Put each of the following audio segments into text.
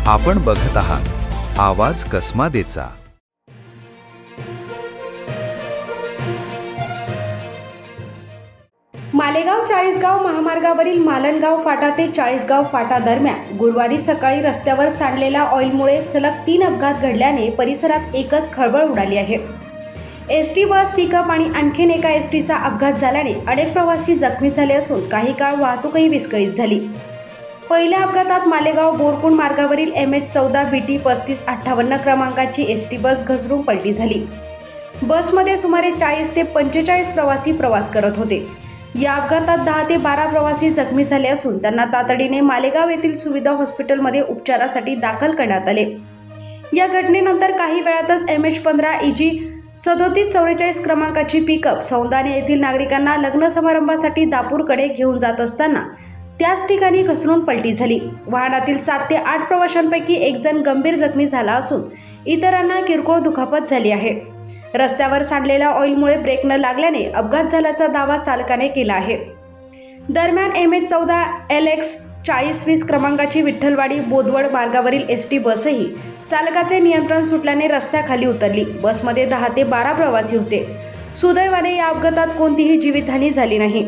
आपण बघत आहात आवाज कसमादेचा। मालेगाव चाळीसगाव महामार्गावरील मालनगाव फाटा ते चाळीसगाव फाटा दरम्यान गुरुवारी सकाळी रस्त्यावर सांडलेल्या ऑइलमुळे सलग 3 अपघात घडल्याने परिसरात एकच खळबळ उडाली आहे। एसटी बस पिकअप आणि आणखीन एका एसटीचा अपघात झाल्याने अनेक प्रवासी जखमी झाले असून काही काळ वाहतूकही विस्कळीत झाली। पहिल्या अपघातात मालेगाव बोरकुंड मार्गावरील MH14 BT 3558 क्रमांकाची एसटी बस घसरून पलटी झाली। बसमध्ये सुमारे 40 ते 45 प्रवासी प्रवास करत होते। या अपघातात 10 ते 12 प्रवासी जखमी झाले असून त्यांना तातडीने मालेगाव येथील सुविधा हॉस्पिटलमध्ये उपचारासाठी दाखल करण्यात आले। या घटनेनंतर काही वेळातच MH15 EG 3744 क्रमांकाची पिकअप सौंदाने येथील नागरिकांना लग्न समारंभासाठी दापूरकडे घेऊन जात असताना त्याच ठिकाणी घसरून पलटी झाली। वाहनातील 7 ते 8 प्रवाशांपैकी एक जण गंभीर जखमी झाला असून इतरांना किरकोळ दुखापत झाली आहे। रस्त्यावर सांडलेल्या ऑइलमुळे ब्रेक न लागल्याने अपघात झाल्याचा दावा चालकाने केला आहे। दरम्यान MH14 LX 4020 क्रमांकाची विठ्ठलवाडी बोदवड मार्गावरील एसटी बसही चालकाचे नियंत्रण सुटल्याने रस्त्याखाली उतरली। बसमध्ये 10 ते 12 प्रवासी होते। सुदैवाने या अपघातात कोणतीही जीवितहानी झाली नाही।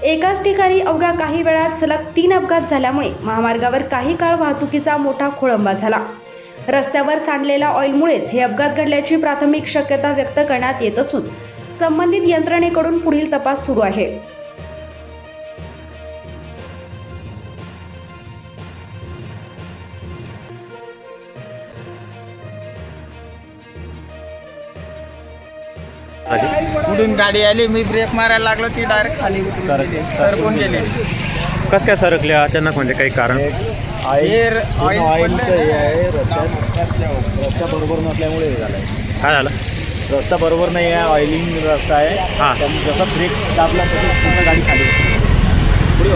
एकाच ठिकाणी अवघ्या काही वेळात सलग 3 अपघात झाल्यामुळे महामार्गावर काही काळ वाहतुकीचा मोठा खोळंबा झाला। रस्त्यावर सांडलेल्या ऑइलमुळेच हे अपघात घडल्याची प्राथमिक शक्यता व्यक्त करण्यात येत असून संबंधित यंत्रणेकडून पुढील तपास सुरू आहे। कुठून गाडी आली, मी ब्रेक मारायला लागलो, ती डायरेक्ट खाली सरकून गेली। कसं काय सरकले अचानक, म्हणजे काही कारण? रस्ता बरोबर नसल्यामुळे झालं। काय झालं? रस्ता बरोबर नाही आहे, ऑइलिंग रस्ता आहे। हां, जसा ब्रेक दाबला तसं पूर्ण गाडी खाली पुढे